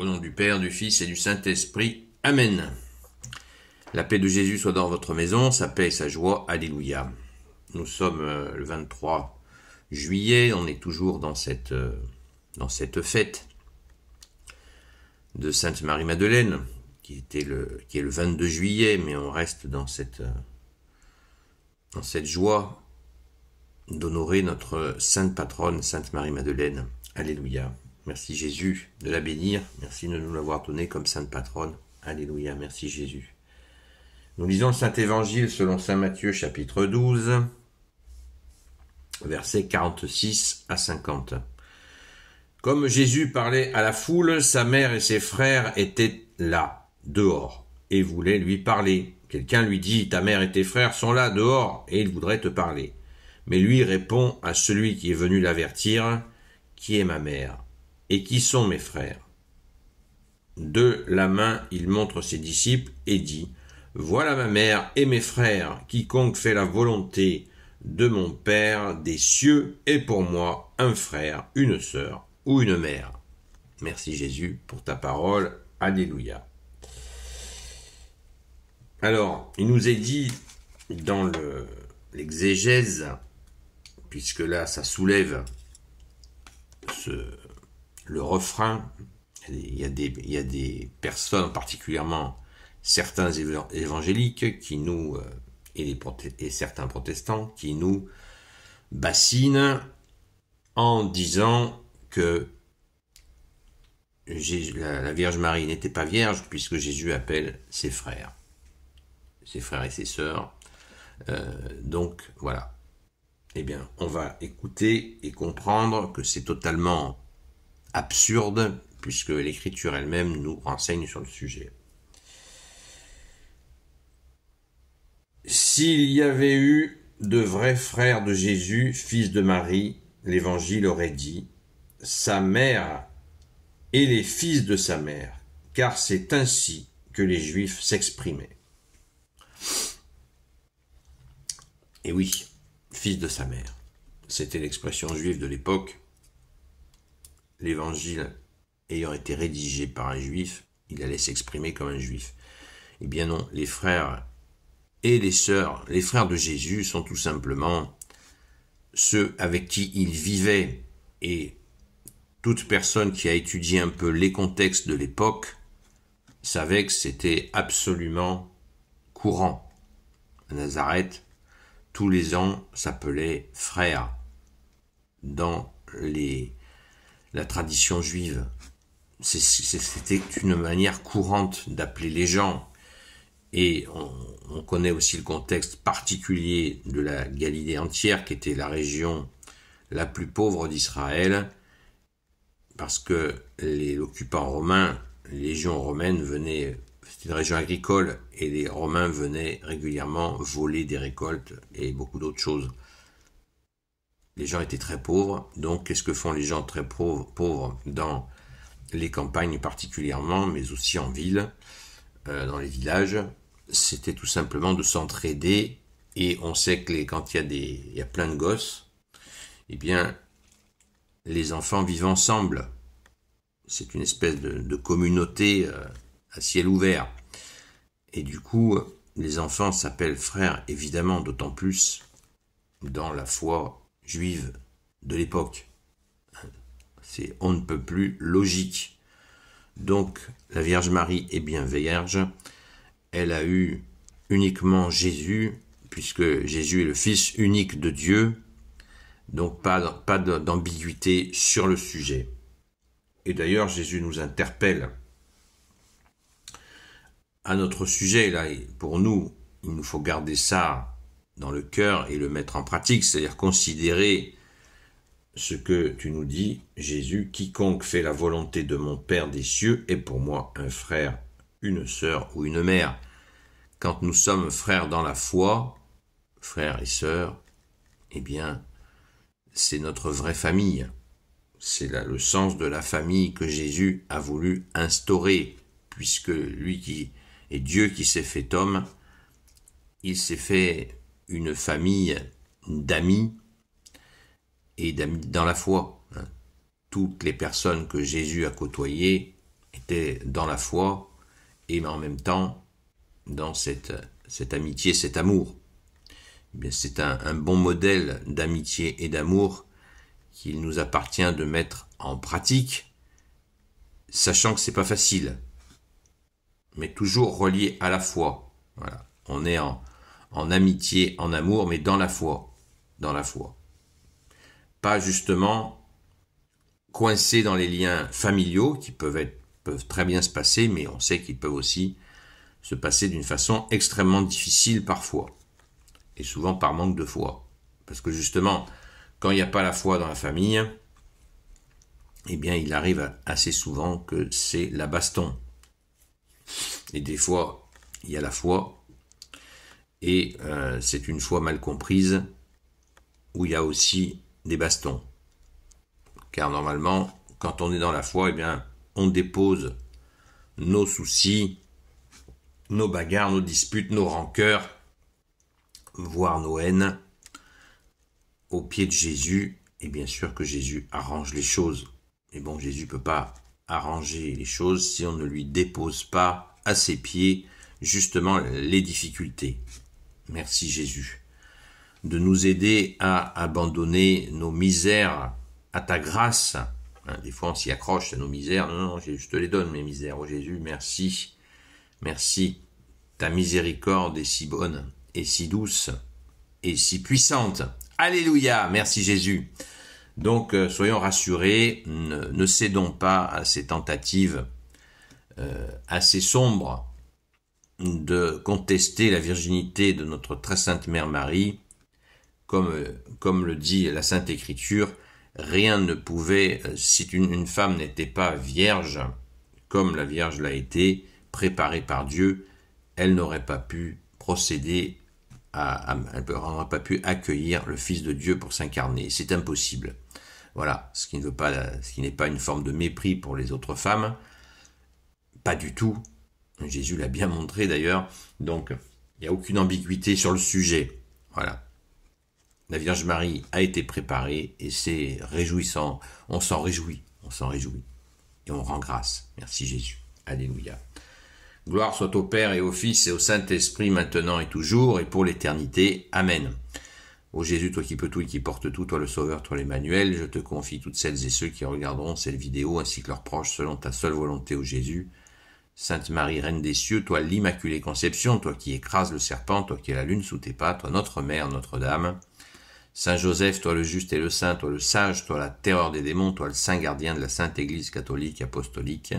Au nom du Père, du Fils et du Saint-Esprit. Amen. La paix de Jésus soit dans votre maison, sa paix et sa joie. Alléluia. Nous sommes le 23 juillet, on est toujours dans cette fête de Sainte Marie-Madeleine, qui est le 22 juillet, mais on reste dans cette joie d'honorer notre sainte patronne, Sainte Marie-Madeleine. Alléluia. Merci Jésus de la bénir. Merci de nous l'avoir donnée comme sainte patronne. Alléluia. Merci Jésus. Nous lisons le Saint-Évangile selon saint Matthieu, chapitre 12, versets 46 à 50. Comme Jésus parlait à la foule, sa mère et ses frères étaient là, dehors, et voulaient lui parler. Quelqu'un lui dit, ta mère et tes frères sont là, dehors, et ils voudraient te parler. Mais lui répond à celui qui est venu l'avertir, qui est ma mère, et qui sont mes frères? De la main, il montre ses disciples et dit, voilà ma mère et mes frères, quiconque fait la volonté de mon Père des cieux est pour moi un frère, une sœur ou une mère. Merci Jésus pour ta parole. Alléluia. Alors, il nous est dit dans l'exégèse, puisque là ça soulève le refrain, il y a des personnes, particulièrement certains évangéliques qui nous et certains protestants qui nous bassinent en disant que la Vierge Marie n'était pas vierge puisque Jésus appelle ses frères et ses sœurs. Donc voilà. Eh bien, on va écouter et comprendre que c'est totalement absurde puisque l'Écriture elle-même nous renseigne sur le sujet. S'il y avait eu de vrais frères de Jésus, fils de Marie, l'Évangile aurait dit « sa mère et les fils de sa mère », car c'est ainsi que les Juifs s'exprimaient. Et oui, fils de sa mère, c'était l'expression juive de l'époque. L'Évangile ayant été rédigé par un juif, il allait s'exprimer comme un juif. Eh bien non, les frères et les sœurs, les frères de Jésus sont tout simplement ceux avec qui il vivait, et toute personne qui a étudié un peu les contextes de l'époque savait que c'était absolument courant. À Nazareth, tous les ans s'appelaient frères dans la tradition juive. C'était une manière courante d'appeler les gens. Et on connaît aussi le contexte particulier de la Galilée entière, qui était la région la plus pauvre d'Israël, parce que l'occupant romain, les légions romaines venaient, c'était une région agricole, et les Romains venaient régulièrement voler des récoltes et beaucoup d'autres choses. Les gens étaient très pauvres, donc qu'est-ce que font les gens très pauvres dans les campagnes particulièrement, mais aussi en ville, dans les villages? C'était tout simplement de s'entraider, et on sait que quand il y a plein de gosses, eh bien, les enfants vivent ensemble. C'est une espèce de communauté à ciel ouvert. Et du coup, les enfants s'appellent frères, évidemment, d'autant plus dans la foi juive de l'époque. C'est on ne peut plus logique. Donc, la Vierge Marie est bien vierge. Elle a eu uniquement Jésus, puisque Jésus est le Fils unique de Dieu, donc pas d'ambiguïté sur le sujet. Et d'ailleurs, Jésus nous interpelle à notre sujet, là, pour nous, il nous faut garder ça dans le cœur et le mettre en pratique, c'est-à-dire considérer ce que tu nous dis, Jésus, quiconque fait la volonté de mon Père des cieux est pour moi un frère, une sœur ou une mère. Quand nous sommes frères dans la foi, frères et sœurs, eh bien, c'est notre vraie famille. C'est là le sens de la famille que Jésus a voulu instaurer, puisque lui qui est Dieu qui s'est fait homme, il s'est fait une famille d'amis et d'amis dans la foi. Toutes les personnes que Jésus a côtoyées dans la foi et en même temps dans cette amitié, cet amour. Eh bien, c'est un bon modèle d'amitié et d'amour qu'il nous appartient de mettre en pratique, sachant que c'est pas facile, mais toujours relié à la foi. Voilà. On est en amitié, en amour, mais dans la foi. Dans la foi. Pas justement coincé dans les liens familiaux qui peuvent très bien se passer, mais on sait qu'ils peuvent aussi se passer d'une façon extrêmement difficile parfois. Et souvent par manque de foi. Parce que justement, quand il n'y a pas la foi dans la famille, eh bien il arrive assez souvent que c'est la baston. Et des fois, il y a la foi, et c'est une foi mal comprise, où il y a aussi des bastons. Car normalement, quand on est dans la foi, eh bien, on dépose nos soucis, nos bagarres, nos disputes, nos rancœurs, voire nos haines, au pied de Jésus, et bien sûr que Jésus arrange les choses. Mais bon, Jésus ne peut pas arranger les choses si on ne lui dépose pas à ses pieds justement les difficultés. Merci Jésus de nous aider à abandonner nos misères à ta grâce. Des fois on s'y accroche à nos misères. Non, je te les donne mes misères, oh Jésus, merci. Merci, ta miséricorde est si bonne et si douce et si puissante. Alléluia, merci Jésus. Donc soyons rassurés, ne cédons pas à ces tentatives assez sombres de contester la virginité de notre très sainte Mère Marie. Comme le dit la Sainte Écriture, rien ne pouvait, si une femme n'était pas vierge, comme la Vierge l'a été, préparée par Dieu, elle n'aurait pas pu procéder elle n'aurait pas pu accueillir le Fils de Dieu pour s'incarner. C'est impossible. Voilà, ce qui n'est pas une forme de mépris pour les autres femmes, pas du tout. Jésus l'a bien montré d'ailleurs, donc il n'y a aucune ambiguïté sur le sujet. Voilà. La Vierge Marie a été préparée et c'est réjouissant. On s'en réjouit. Et on rend grâce. Merci Jésus. Alléluia. Gloire soit au Père et au Fils et au Saint-Esprit maintenant et toujours et pour l'éternité. Amen. Ô Jésus, toi qui peux tout et qui portes tout, toi le Sauveur, toi l'Emmanuel, je te confie toutes celles et ceux qui regarderont cette vidéo ainsi que leurs proches selon ta seule volonté, ô Jésus. Sainte Marie, Reine des cieux, toi l'Immaculée Conception, toi qui écrases le serpent, toi qui es la lune sous tes pas, toi notre Mère, Notre-Dame. Saint Joseph, toi le juste et le saint, toi le sage, toi la terreur des démons, toi le saint gardien de la Sainte Église catholique apostolique.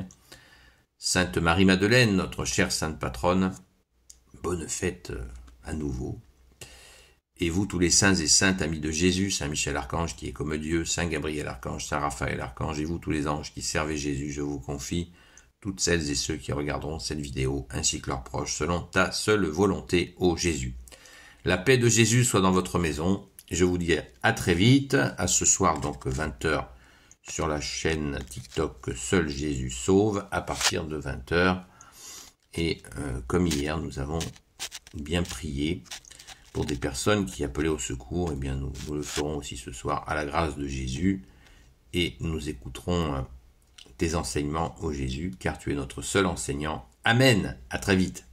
Sainte Marie-Madeleine, notre chère sainte patronne, bonne fête à nouveau. Et vous tous les saints et saintes amis de Jésus, Saint Michel Archange qui est comme Dieu, Saint Gabriel Archange, Saint Raphaël Archange, et vous tous les anges qui servez Jésus, je vous confie toutes celles et ceux qui regarderont cette vidéo, ainsi que leurs proches, selon ta seule volonté, ô Jésus. La paix de Jésus soit dans votre maison. Je vous dis à très vite, à ce soir donc 20h sur la chaîne TikTok Seul Jésus Sauve à partir de 20h. Et comme hier, nous avons bien prié pour des personnes qui appelaient au secours. Eh bien, nous le ferons aussi ce soir à la grâce de Jésus et nous écouterons tes enseignements, ô Jésus, car tu es notre seul enseignant. Amen. À très vite.